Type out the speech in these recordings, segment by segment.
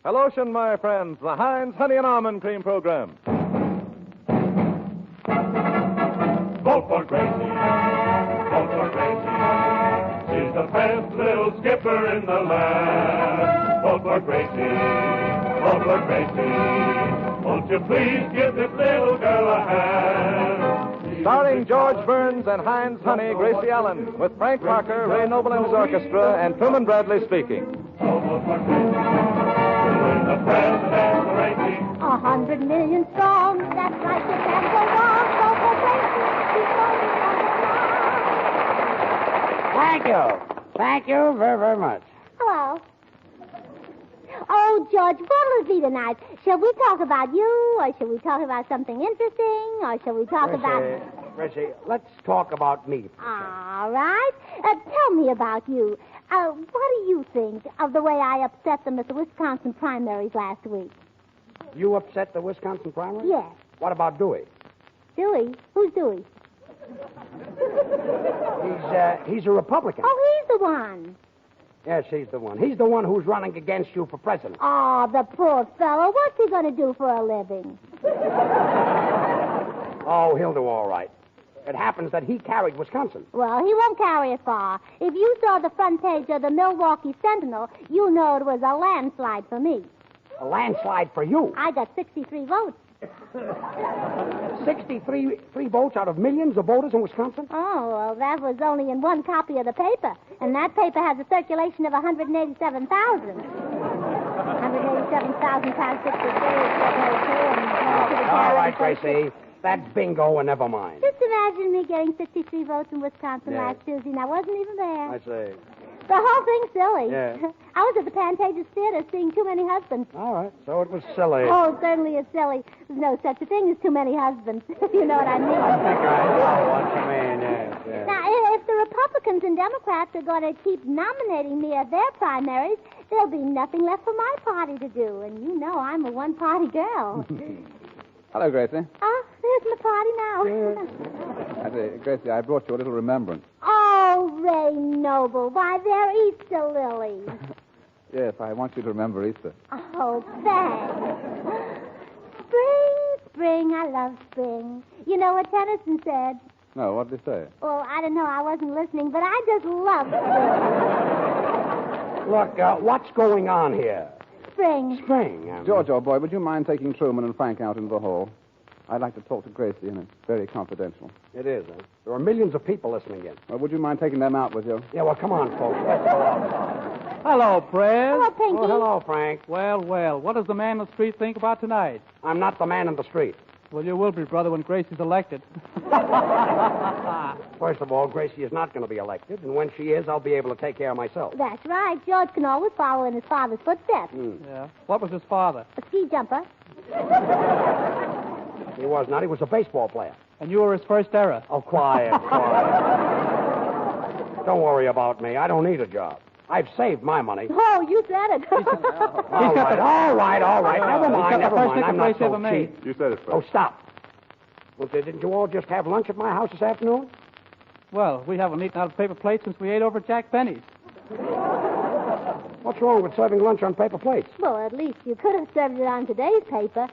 Hello, my friends, the Heinz Honey and Almond Cream Program. Vote for Gracie. Vote for Gracie. She's the best little skipper in the land. Vote for Gracie. Vote for Gracie. Won't you please give this little girl a hand? Starring George Burns and Heinz Honey, Gracie Allen, with Frank Parker, Ray Noble and his orchestra, and Truman Bradley speaking. Vote for Gracie. Win the presidency. 100 million strong. That's right, you can't go wrong. Vote for Gracie. She's going to Thank you. Thank you very, very much. Hello. Oh, George, what'll it be tonight? Shall we talk about you, or shall we talk about something interesting, or shall we talk about... Gracie, let's talk about me. All right. Tell me about you. What do you think of the way I upset them at the Wisconsin primaries last week? You upset the Wisconsin primary? Yes. What about Dewey? Dewey? Who's Dewey? He's a Republican. Oh, he's the one. Yes, he's the one. He's the one who's running against you for president. Oh, the poor fellow. What's he going to do for a living? Oh, he'll do all right. It happens that he carried Wisconsin. Well, he won't carry it far. If you saw the front page of the Milwaukee Sentinel, you know it was a landslide for me. A landslide for you. I got 63 votes. 63 votes out of millions of voters in Wisconsin? Oh, well, that was only in one copy of the paper. And that paper has a circulation of 187,000. 187,000 times 63 is 702. All right, Gracie. That's bingo and never mind. Just imagine me getting 63 votes in Wisconsin Yeah. last Tuesday, and I wasn't even there. I see. The whole thing's silly. Yeah. I was at the Pantages Theater seeing Too Many Husbands. All right, so it was silly. Oh, certainly it's silly. There's no such a thing as too many husbands. You know what I mean? I think I know what you mean, yes. Now, if the Republicans and Democrats are going to keep nominating me at their primaries, there'll be nothing left for my party to do. And you know I'm a one-party girl. Hello, Gracie. Oh, there's my party now. Gracie, I brought you a little remembrance. Oh, Ray Noble. Why, they're Easter lilies. Yes, I want you to remember Easter. Oh, thanks. Spring, spring, I love spring. You know what Tennyson said? No, what did he say? Well, I don't know. I wasn't listening, but I just love spring. Look, what's going on here? Spring. Spring. George, old boy, would you mind taking Truman and Frank out into the hall? I'd like to talk to Gracie, and it's very confidential. It is, huh? There are millions of people listening in. Well, would you mind taking them out with you? Yeah, well, come on, folks. Let's go outside. Hello, Prez. Hello, Pinky. Oh, hello, Frank. Well, what does the man in the street think about tonight? I'm not the man in the street. Well, you will be, brother, when Gracie's elected. First of all, Gracie is not going to be elected, and when she is, I'll be able to take care of myself. That's right. George can always follow in his father's footsteps. Yeah. What was his father? A ski jumper. He was not. He was a baseball player. And you were his first error. Oh, quiet. Don't worry about me. I don't need a job. I've saved my money. Oh, you said it. All right. Never mind. I'm not so cheap. You said it Oh, first. stop. Well, didn't you all just have lunch at my house this afternoon? Well, we haven't eaten out of paper plates since we ate over Jack Benny's. What's wrong with serving lunch on paper plates? Well, at least you could have served it on today's paper.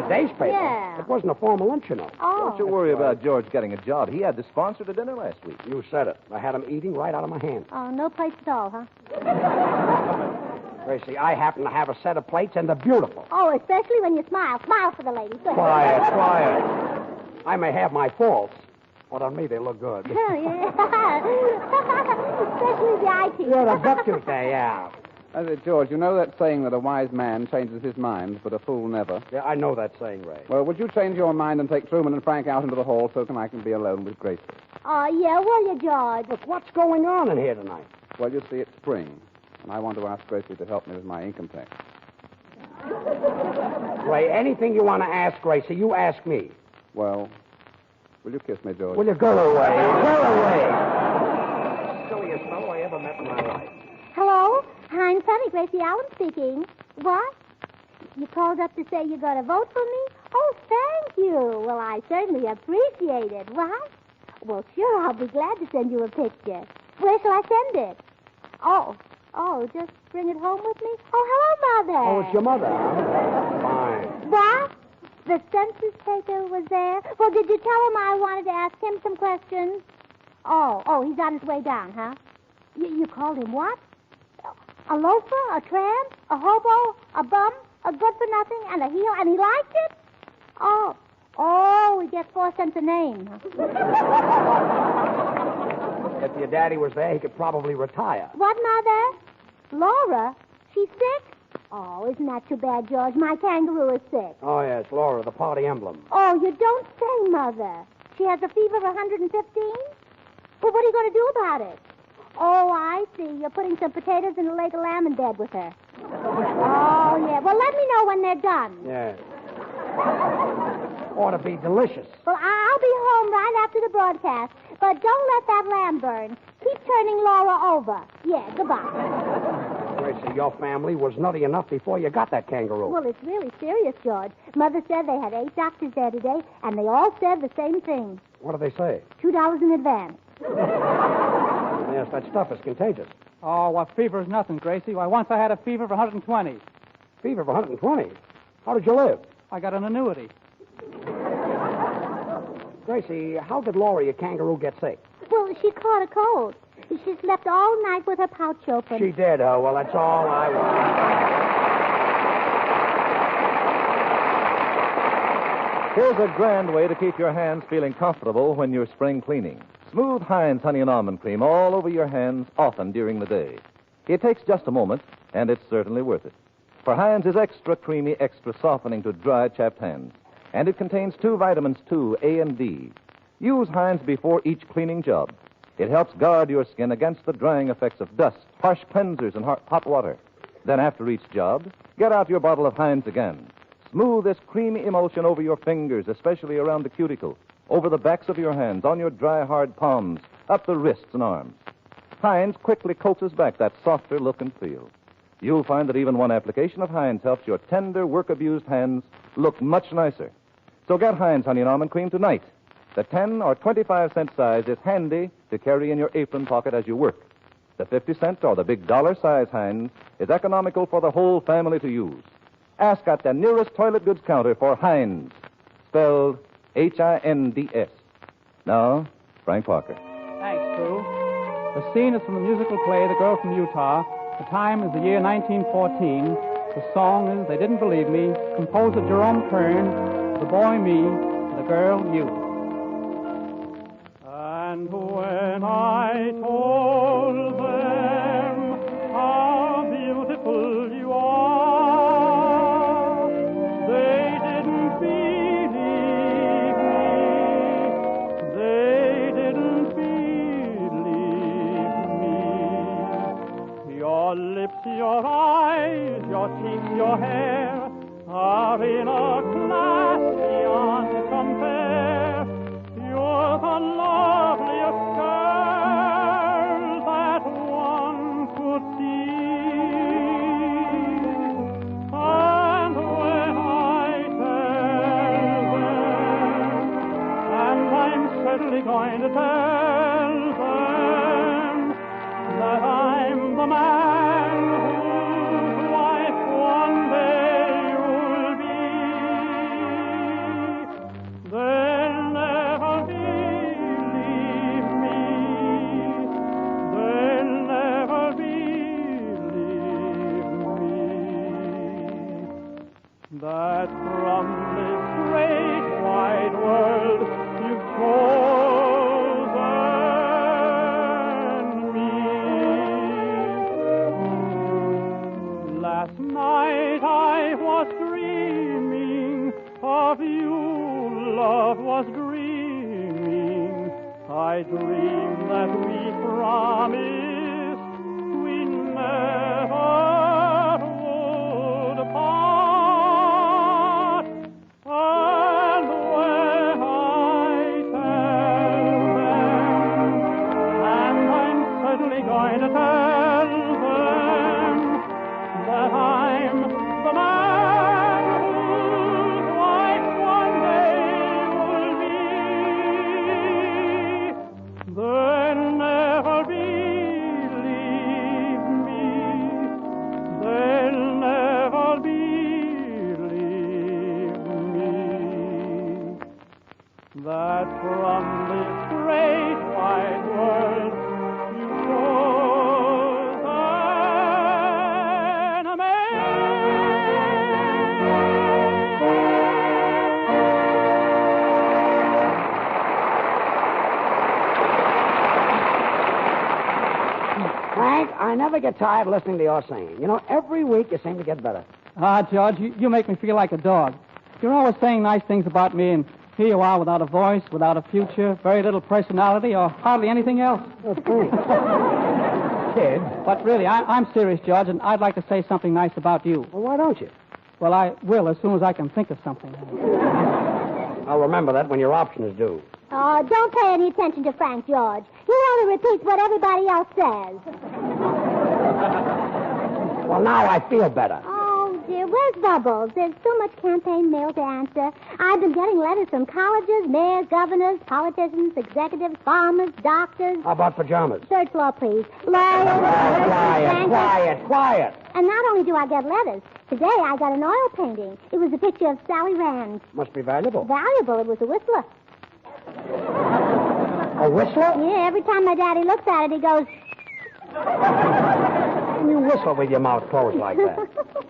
Today's paper? Yeah. It wasn't a formal lunch, you know. Oh. Don't you worry about George getting a job. He had to sponsor the dinner last week. You said it. I had him eating right out of my hand. Oh, no plates at all, huh? Gracie, I happen to have a set of plates, and they're beautiful. Oh, especially when you smile. Smile for the lady. Good. Quiet. I may have my faults, but on me they look good. Oh, yeah. Especially the eye teeth. Yeah, the buck tooth there, yeah. George, you know that saying that a wise man changes his mind, but a fool never? Yeah, I know that saying, Ray. Well, would you change your mind and take Truman and Frank out into the hall so I can be alone with Gracie? Oh, yeah, will you, George? Look, what's going on in here tonight? Well, you see, it's spring, and I want to ask Gracie to help me with my income tax. Ray, anything you want to ask Gracie, you ask me. Well, will you kiss me, George? Will you go away? Go away. Silliest fellow I ever met in my life. Hello? Heinz Honey, Gracie Allen speaking. What? You called up to say you're going to vote for me? Oh, thank you. Well, I certainly appreciate it. What? Well, sure, I'll be glad to send you a picture. Where shall I send it? Oh, Oh, just bring it home with me? Oh, hello, Mother. Oh, it's your mother, huh? Fine. What? The census taker was there? Well, did you tell him I wanted to ask him some questions? Oh, he's on his way down, huh? You called him what? A loafer, a tramp, a hobo, a bum, a good-for-nothing, and a heel, and he liked it? Oh, he gets 4 cents a name. If your daddy was there, he could probably retire. What, Mother? Laura? She's sick? Oh, isn't that too bad, George? My kangaroo is sick. Oh, yes, Laura, the party emblem. Oh, you don't say, Mother. She has a fever of 115? Well, what are you going to do about it? Oh, I see. You're putting some potatoes in a leg of lamb in bed with her. Oh, yeah. Well, let me know when they're done. Yes. Ought to be delicious. Well, I'll be home right after the broadcast. But don't let that lamb burn. Keep turning Laura over. Yeah, goodbye. Gracie, your family was nutty enough before you got that kangaroo. Well, it's really serious, George. Mother said they had 8 doctors there today, and they all said the same thing. What do they say? $2 in advance. Yes, that stuff is contagious. Oh, what fever is nothing, Gracie. Why, once I had a fever of 120. Fever of 120? How did you live? I got an annuity. Gracie, how did Laura, your kangaroo, get sick? Well, she caught a cold. She slept all night with her pouch open. She did, huh? Well, that's all I want. Here's a grand way to keep your hands feeling comfortable when you're spring cleaning. Smooth Heinz Honey and Almond Cream all over your hands often during the day. It takes just a moment, and it's certainly worth it. For Heinz is extra creamy, extra softening to dry, chapped hands. And it contains 2 vitamins, too, A and D. Use Heinz before each cleaning job. It helps guard your skin against the drying effects of dust, harsh cleansers, and hot water. Then after each job, get out your bottle of Heinz again. Smooth this creamy emulsion over your fingers, especially around the cuticle, over the backs of your hands, on your dry, hard palms, up the wrists and arms. Heinz quickly coaxes back that softer look and feel. You'll find that even one application of Heinz helps your tender, work-abused hands look much nicer. So get Heinz Honey and Almond Cream tonight. The 10 or 25-cent size is handy to carry in your apron pocket as you work. The 50-cent or the big dollar-size Heinz is economical for the whole family to use. Ask at the nearest toilet goods counter for Heinz, spelled Hinds. Now, Frank Parker. Thanks, Prue. The scene is from the musical play The Girl from Utah. The time is the year 1914. The song is They Didn't Believe Me, composer Jerome Kern, the boy me, the girl you. And when I told them how beautiful you are, they didn't believe me. They didn't believe me. Your lips, your eyes, your cheeks, your hair are in a class beyond compare. You're the loveliest girl that one could see. And when I tell them, and I'm certainly going to tell them, that I'm the man whose wife one day you'll be, they'll never believe me. They'll never believe me. That from this great wide world you've chosen me. Last night I was dreaming of you, love was dreaming. I dreamed that we promised we never would part. And when I tell them, and I'm certainly going to tell them, that I'm the man whose wife one day will be, they'll never believe me. from this great wide world you chose an Frank, I never get tired listening to your singing. You know, every week you seem to get better. George, you make me feel like a dog. You're always saying nice things about me, and here you are without a voice, without a future, very little personality, or hardly anything else. Oh, Frank. Kid. But really, I'm serious, George, and I'd like to say something nice about you. Well, why don't you? Well, I will as soon as I can think of something. I'll remember that when your option is due. Oh, don't pay any attention to Frank, George. He only repeats what everybody else says. Well, now I feel better. Oh, dear, where's Bubbles? There's so much campaign mail to answer. I've been getting letters from colleges, mayors, governors, politicians, executives, farmers, doctors. How about pajamas? Third floor, please. Lawyers, Quiet. And not only do I get letters, today I got an oil painting. It was a picture of Sally Rand. Must be valuable. Valuable. It was a whistler. A whistler? Yeah, every time my daddy looks at it, he goes... You whistle with your mouth closed like that.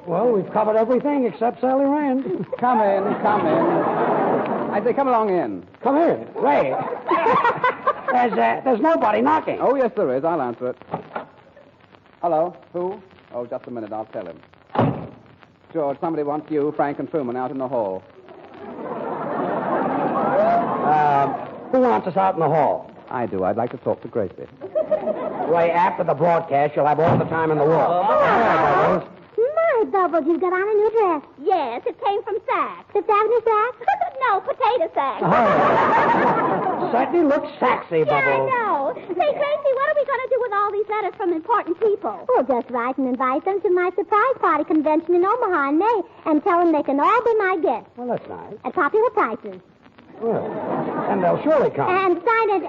Well, we've covered everything except Sally Rand. Come in. I say, come along in. Come here. Ray. There's nobody knocking. Oh, yes, there is. I'll answer it. Hello? Who? Oh, just a minute. I'll tell him. George, somebody wants you, Frank, and Truman out in the hall. Who wants us out in the hall? I do. I'd like to talk to Gracie. Ray, after the broadcast, you'll have all the time in the world. My, Bubbles, you've got on a new dress. Yes, it came from Saks. Fifth Avenue Saks? No, Potato Sacks. Certainly looks sexy, Yeah, I Bubbles. know. Say, Gracie, what are we going to do with all these letters from important people? We'll just write and invite them to my surprise party convention in Omaha in May and tell them they can all be my guests Well, that's nice. at popular prices. Well, and they'll surely come. And sign it,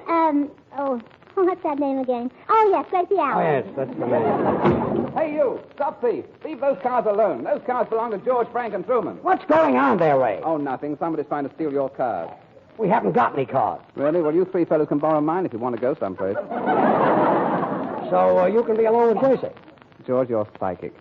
what's that name again? Oh, yes, Gracie Oh, Allen. yes, that's the name. Hey, you. Stop thief. Leave those cars alone. Those cars belong to George, Frank, and Truman. What's going on there, Ray? Oh, nothing. Somebody's trying to steal your cars. We haven't got any cars. Really? Well, you three fellows can borrow mine if you want to go someplace. So you can be alone with Gracie. George, you're psychic.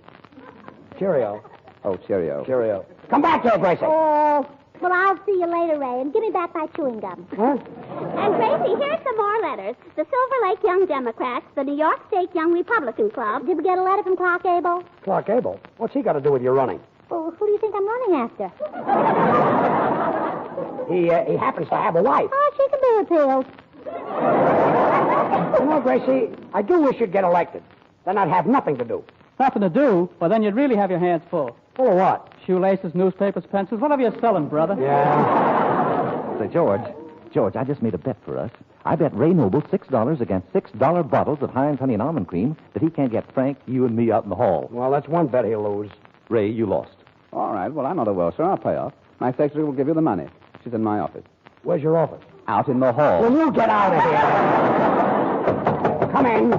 Cheerio. Oh, cheerio. Cheerio. Come back here, Gracie. Oh, well, I'll see you later, Ray, and give me back my chewing gum. Huh? And, Gracie, here's some more letters. The Silver Lake Young Democrats, the New York State Young Republican Club. Did we get a letter from Clark Abel? Clark Abel? What's he got to do with your running? Well, who do you think I'm running after? He happens to have a wife. Oh, she can be repealed. You know, Gracie, I do wish you'd get elected. Then I'd have nothing to do. Nothing to do? Well, then you'd really have your hands full. Full of what? Shoelaces, newspapers, pencils, whatever you're selling, brother. Yeah. Say, George, I just made a bet for us. I bet Ray Noble $6 against $6 bottles of Heinz Honey and Almond Cream that he can't get Frank, you, and me out in the hall. Well, that's one bet he'll lose. Ray, you lost. All right. Well, I'm not a welcher. I'll pay off. My secretary will give you the money. She's in my office. Where's your office? Out in the hall. Will you get out of here? Come in.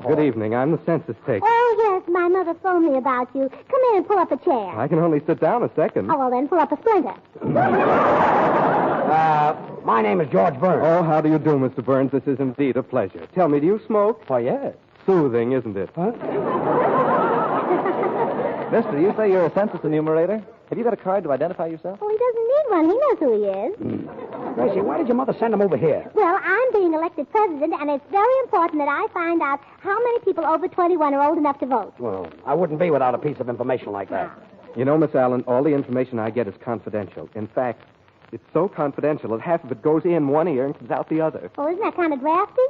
Good evening. I'm the census taker. Oh, yes, my mother phoned me about you. Come in and pull up a chair. I can only sit down a second. Oh, well, then pull up a splinter. My name is George Burns. Oh, how do you do, Mr. Burns? This is indeed a pleasure. Tell me, do you smoke? Oh, yes. Soothing, isn't it? Huh? Mister, you say you're a census enumerator? Have you got a card to identify yourself? Oh, he doesn't need one. He knows who he is. Gracie, why did your mother send him over here? Well, I'm being elected president, and it's very important that I find out how many people over 21 are old enough to vote. Well, I wouldn't be without a piece of information like that. You know, Miss Allen, all the information I get is confidential. In fact, it's so confidential that half of it goes in one ear and comes out the other. Oh, isn't that kind of drafty?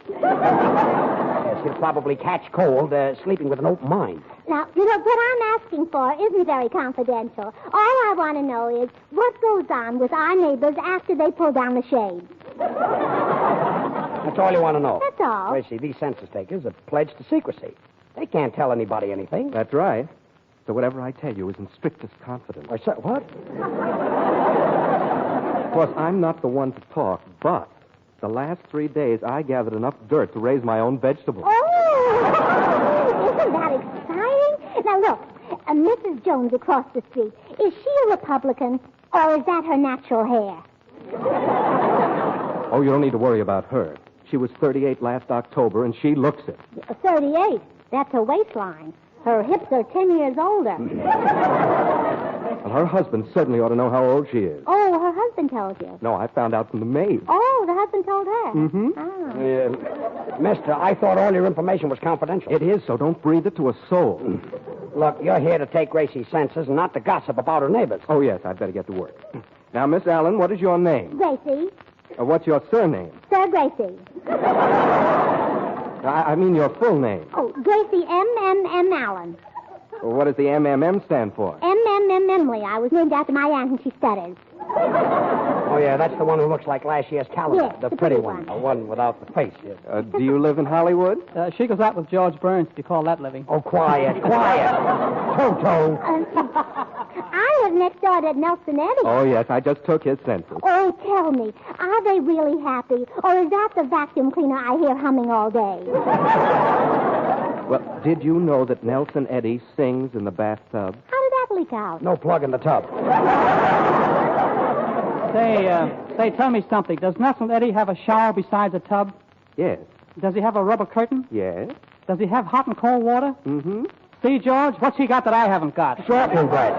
Yes, he'll probably catch cold sleeping with an open mind. Now, you know, what I'm asking for isn't very confidential. All I want to know is what goes on with our neighbors after they pull down the shades. That's all you want to know. That's all. Gracie, these census takers are pledged to secrecy. They can't tell anybody anything. That's right. So whatever I tell you is in strictest confidence. What? Of course, I'm not the one to talk, but the last 3 days I gathered enough dirt to raise my own vegetables. Oh, isn't that exciting? Now, look, Mrs. Jones across the street, is she a Republican, or is that her natural hair? Oh, you don't need to worry about her. She was 38 last October, and she looks it. 38. That's her waistline. Her hips are 10 years older. Well, her husband certainly ought to know how old she is. Oh, her husband told you. No, I found out from the maid. Oh, the husband told her. Mm-hmm. Ah. Mister, I thought all your information was confidential. It is, so don't breathe it to a soul. Look, you're here to take Gracie's senses and not to gossip about her neighbors. Oh, yes, I'd better get to work. Now, Miss Allen, what is your name? Gracie. What's your surname? Sir Gracie. I mean your full name. Oh, Gracie M. Allen. Well, what does the MMM stand for? Emily. I was named after my aunt and she stutters. Oh, yeah, that's the one who looks like last year's calendar. Yes, the the pretty pretty one. one. The one without the face. Yes. Do you live in Hollywood? She goes out with George Burns, if you call that living. Oh, quiet. Toto. I live next door to Nelson Eddy. Oh, yes, I just took his census. Oh, tell me, are they really happy? Or is that the vacuum cleaner I hear humming all day? Well, did you know that Nelson Eddy sings in the bathtub? How did that leak out? No plug in the tub. Say, tell me something. Does Nelson Eddy have a shower besides a tub? Yes. Does he have a rubber curtain? Yes. Does he have hot and cold water? Mm-hmm. See, George, what's he got that I haven't got? Shortening bread.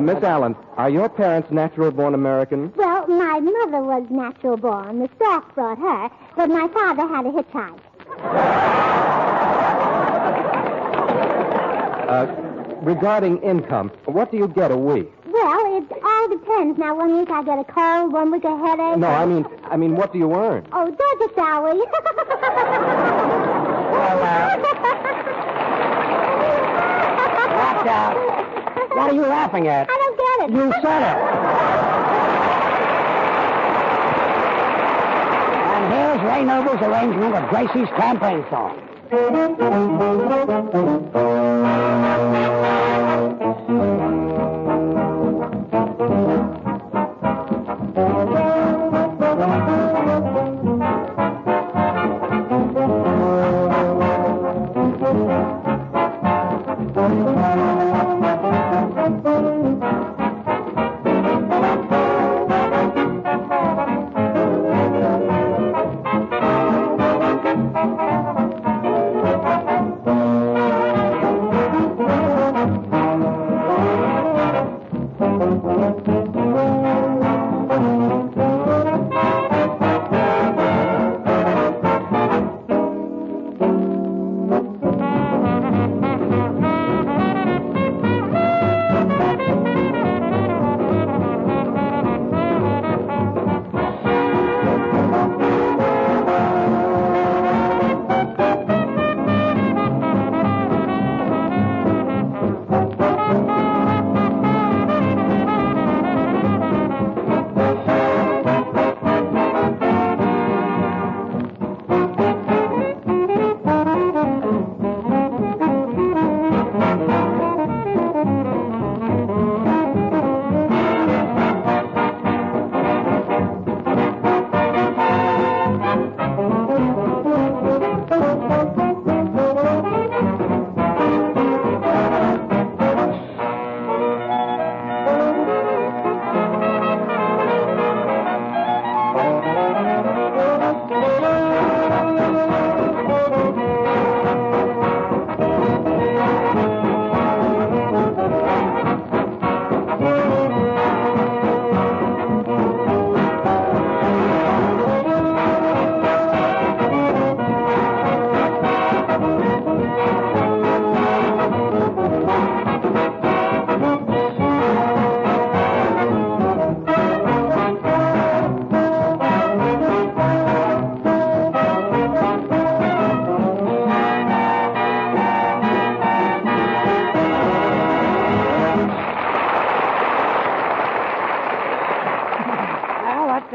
Miss Allen, are your parents natural-born Americans? Well, my mother was natural born. The stork brought her, but my father had a hitchhike. Regarding income, what do you get a week? Well, it all depends. Now, 1 week I get a cold, 1 week a headache. No, I mean, what do you earn? Oh, Georgia salary. Watch out. What are you laughing at? I don't get it. You said it. And here's Ray Noble's arrangement of Gracie's campaign song.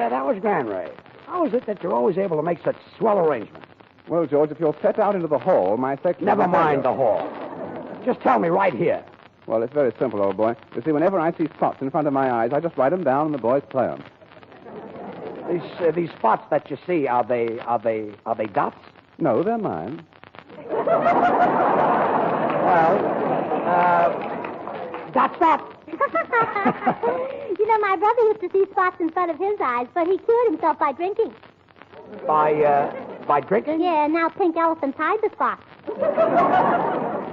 That was grand, Ray. How is it that you're always able to make such swell arrangements? Well, George, if you'll step out into the hall, my secretary... Never mind the hall. Just tell me right here. Well, it's very simple, old boy. You see, whenever I see spots in front of my eyes, I just write them down and the boys play them. These spots that you see, are they dots? No, they're mine. Well, dots that. You my brother used to see spots in front of his eyes, but he cured himself by drinking. By drinking? Yeah, now pink elephants hide the spots.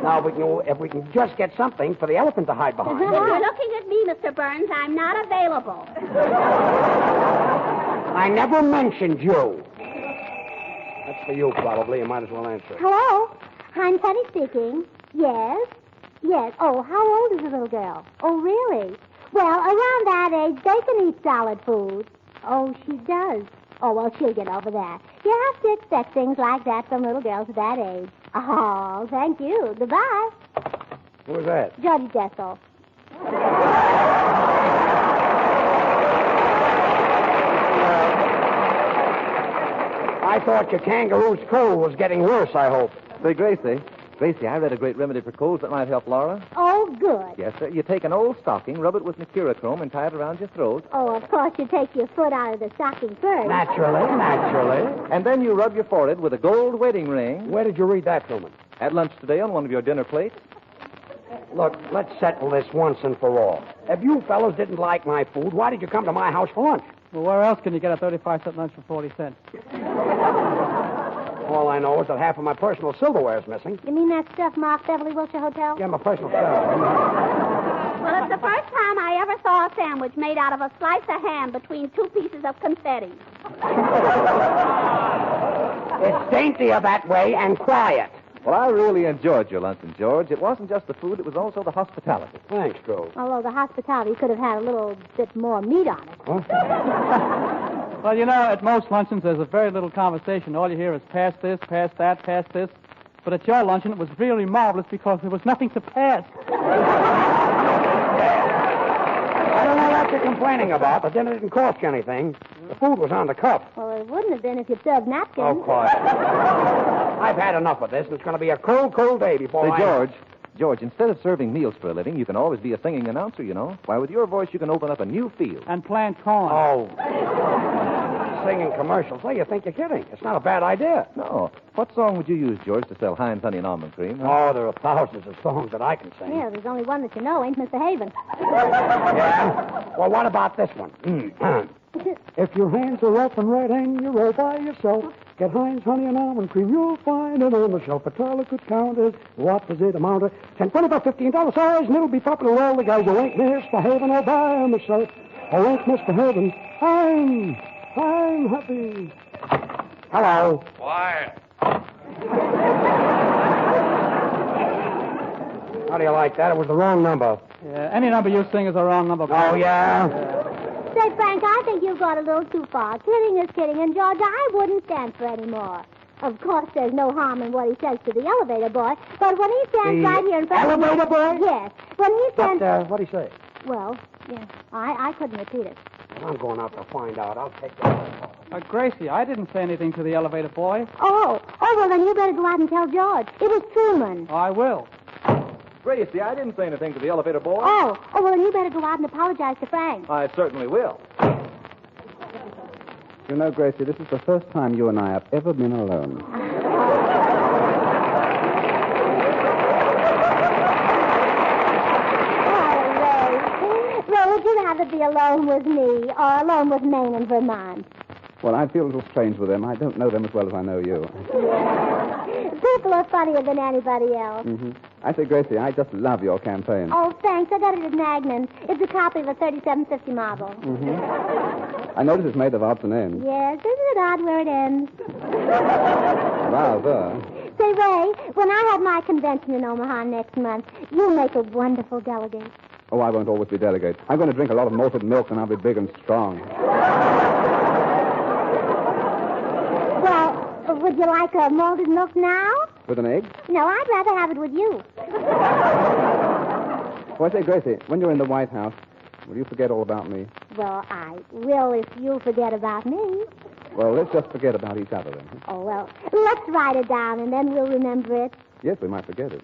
Now, if we can just get something for the elephant to hide behind. If you're looking at me, Mr. Burns, I'm not available. I never mentioned you. That's for you, probably. You might as well answer. Hello? I'm Penny speaking. Yes? Yes. Oh, how old is the little girl? Oh, really? Well, around that age, they can eat solid food. Oh, she does. Oh, well, she'll get over that. You have to expect things like that from little girls at that age. Oh, thank you. Goodbye. Who was that? Judge Jessel. I thought your kangaroo's cold was getting worse, I hope. Say, Gracie. Gracie, I read a great remedy for colds that might help Laura. Oh, good. Yes, sir. You take an old stocking, rub it with mercurochrome, and tie it around your throat. Oh, of course, you take your foot out of the stocking first. Naturally. And then you rub your forehead with a gold wedding ring. Where did you read that, Truman? At lunch today on one of your dinner plates. Look, let's settle this once and for all. If you fellows didn't like my food, why did you come to my house for lunch? Well, where else can you get a 35-cent lunch for 40 cents? All I know is that half of my personal silverware is missing. You mean that stuff marked Beverly Wilshire Hotel? Yeah, my personal stuff. Well, it's the first time I ever saw a sandwich made out of a slice of ham between two pieces of confetti. It's daintier that way and quiet. Well, I really enjoyed your luncheon, George. It wasn't just the food, it was also the hospitality. Thanks, Drew. Although the hospitality could have had a little bit more meat on it. Huh? Well, you know, at most luncheons, there's a very little conversation. All you hear is pass this, pass that, pass this. But at your luncheon, it was really marvelous because there was nothing to pass. I don't know what you're complaining about. The dinner didn't cost you anything. The food was on the cuff. Well, it wouldn't have been if you'd served napkins. Oh, quiet. I've had enough of this, and it's going to be a cold, cold day before Say, George, instead of serving meals for a living, you can always be a singing announcer, you know. Why, with your voice, you can open up a new field. And plant corn. Oh. Singing commercials. Well, you think you're kidding. It's not a bad idea. No. What song would you use, George, to sell Heinz honey and almond cream? Huh? Oh, there are thousands of songs that I can sing. Yeah, there's only one that you know, ain't Mr. Haven. Yeah? Well, what about this one? If your hands are rough and red and you're all by yourself, get Heinz honey and almond cream. You'll find it on the shelf. A dollar could count it. What does it amount to? $10, $20, $15 size, and it'll be popular with all the guys who ain't misbehaving all by themselves. Or ain't misbehaving. I'm happy. Hello. Quiet. How do you like that? It was the wrong number. Yeah, any number you sing is a wrong number. Oh, yeah? Say, Frank, I think you've gone a little too far. Kidding is kidding, and George, I wouldn't stand for any more. Of course, there's no harm in what he says to the elevator boy, but when he stands right here in front elevator of boy? Yes. When he stands... What'd he say? Well, yeah, I couldn't repeat it. I'm going out to find out. I'll take that. Gracie, I didn't say anything to the elevator boy. Oh, well, then you better go out and tell George. It was Truman. I will. Gracie, I didn't say anything to the elevator boy. Oh, well, then you better go out and apologize to Frank. I certainly will. You know, Gracie, this is the first time you and I have ever been alone. Well, would you rather be alone with me or alone with Maine and Vermont? Well, I feel a little strange with them. I don't know them as well as I know you. People are funnier than anybody else. Mm-hmm. I say, Gracie, I just love your campaign. Oh, thanks. I got it at Magnan. It's a copy of a 3750 model. Mm-hmm. I notice it's made of odds and ends. Yes, isn't it odd where it ends? Rather. Say, Ray, when I have my convention in Omaha next month, you'll make a wonderful delegate. Oh, I won't always be delegate. I'm going to drink a lot of malted milk, and I'll be big and strong. Well, would you like a malted milk now? With an egg? No, I'd rather have it with you. Oh, I say, Gracie, when you're in the White House, will you forget all about me? Well, I will if you forget about me. Well, let's just forget about each other, then. Oh, well, let's write it down, and then we'll remember it. Yes, we might forget it.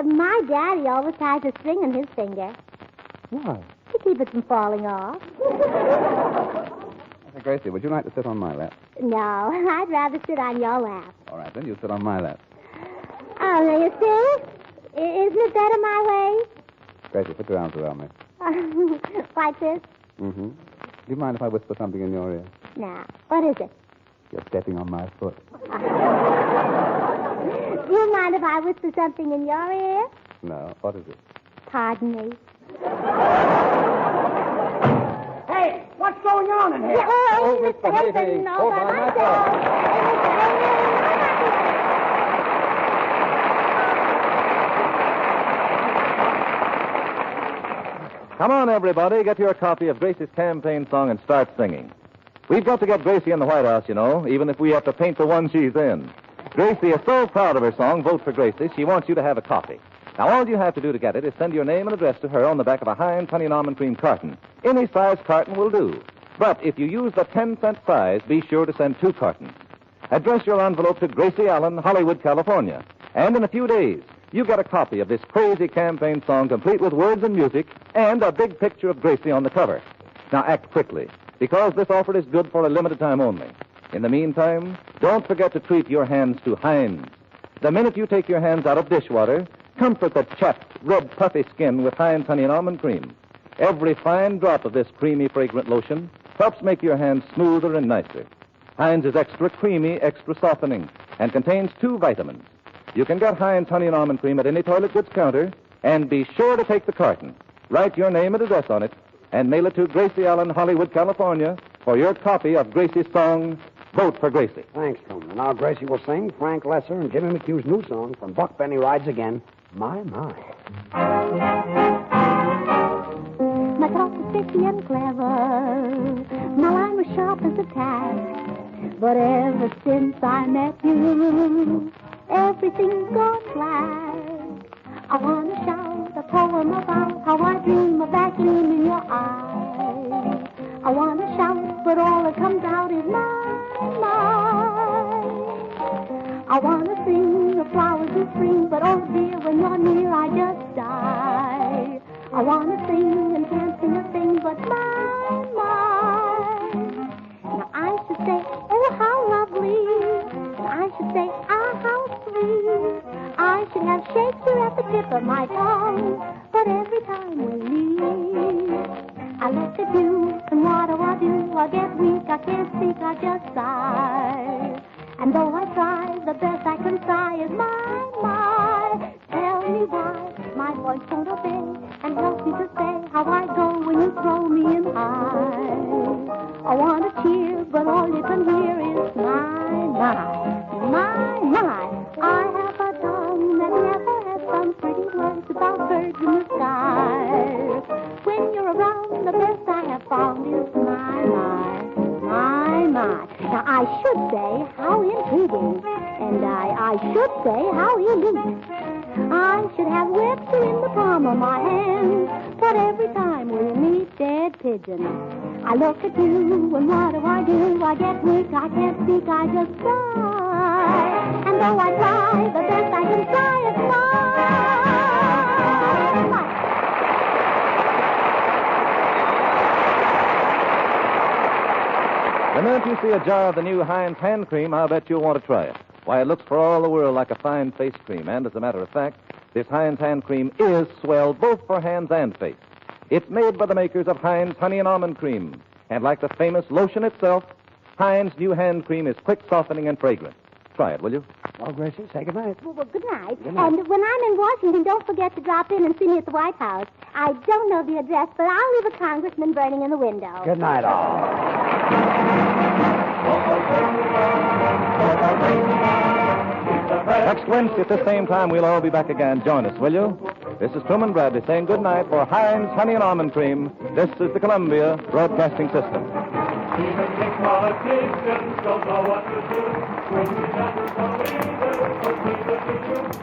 My daddy always ties a string on his finger. Why? To keep it from falling off. I say, Gracie, would you like to sit on my lap? No, I'd rather sit on your lap. All right, then you sit on my lap. Oh, now you see? Isn't it better my way? Gracie, put your arms around me. Like this? Mm-hmm. Do you mind if I whisper something in your ear? Now, what is it? You're stepping on my foot. Do you mind if I whisper something in your ear? No. What is it? Pardon me. Hey, what's going on in here? Oh, Mr. Hazen, all by myself. Come on, everybody. Get your copy of Gracie's campaign song and start singing. We've got to get Gracie in the White House, you know, even if we have to paint the one she's in. Gracie is so proud of her song, Vote for Gracie, she wants you to have a copy. Now, all you have to do to get it is send your name and address to her on the back of a Heinz Honey and Almond Cream carton. Any size carton will do. But if you use the 10-cent size, be sure to send 2 cartons. Address your envelope to Gracie Allen, Hollywood, California. And in a few days, you get a copy of this crazy campaign song complete with words and music and a big picture of Gracie on the cover. Now, act quickly, because this offer is good for a limited time only. In the meantime, don't forget to treat your hands to Heinz. The minute you take your hands out of dishwater, comfort the chapped, red, puffy skin with Heinz Honey and Almond Cream. Every fine drop of this creamy, fragrant lotion helps make your hands smoother and nicer. Heinz is extra creamy, extra softening, and contains 2 vitamins. You can get Heinz Honey and Almond Cream at any toilet goods counter, and be sure to take the carton. Write your name and address on it, and mail it to Gracie Allen, Hollywood, California, for your copy of Gracie's song, Vote for Gracie. Thanks, Truman. Now Gracie will sing Frank Lesser and Jimmy McHugh's new song from Buck Benny Rides Again, My, My. My talk was spiffy and clever. My line was sharp as a tack. But ever since I met you, everything's gone black. I want to shout a poem about how I dream of that gleam in your eye. I want to shout, but all that comes out is my. I want to sing the flowers in spring, but oh dear, when you're near, I just die. I want to sing and can't sing a thing, but my. Now I should say, oh, how lovely. And I should say, ah, how sweet. I should have Shakespeare at the tip of my tongue, but every time we meet, I look at you, and what do? I get weak, I can't speak, I just sigh. And though I try, the best I can try is my. Tell me why my voice won't obey, and help me to say how I go when you throw me in high. I want to cheer, but all you can hear is my. I have a tongue that never has some pretty words about birds in the sky. When you're around, the best I have found is my. Now, I should say how intriguing, and I should say how unique. I should have wept you in the palm of my hand, but every time we meet, dead pigeon, I look at you, and what do? I get weak, I can't speak, I just cry. And though I try, the best I can try is my. The minute you see a jar of the new Heinz hand cream, I'll bet you'll want to try it. Why, it looks for all the world like a fine face cream, and as a matter of fact, this Heinz hand cream is swell both for hands and face. It's made by the makers of Heinz Honey and Almond Cream, and like the famous lotion itself, Heinz new hand cream is quick, softening, and fragrant. Try it, will you? Well, Gracie, say goodnight. Well, good night. Good night. And when I'm in Washington, don't forget to drop in and see me at the White House. I don't know the address, but I'll leave a congressman burning in the window. Good night, all. Next Wednesday at the same time, we'll all be back again. Join us, will you? This is Truman Bradley saying good night for Heinz Honey and Almond Cream. This is the Columbia Broadcasting System. Even big politicians don't know what to do. When we doesn't believe it, what we do.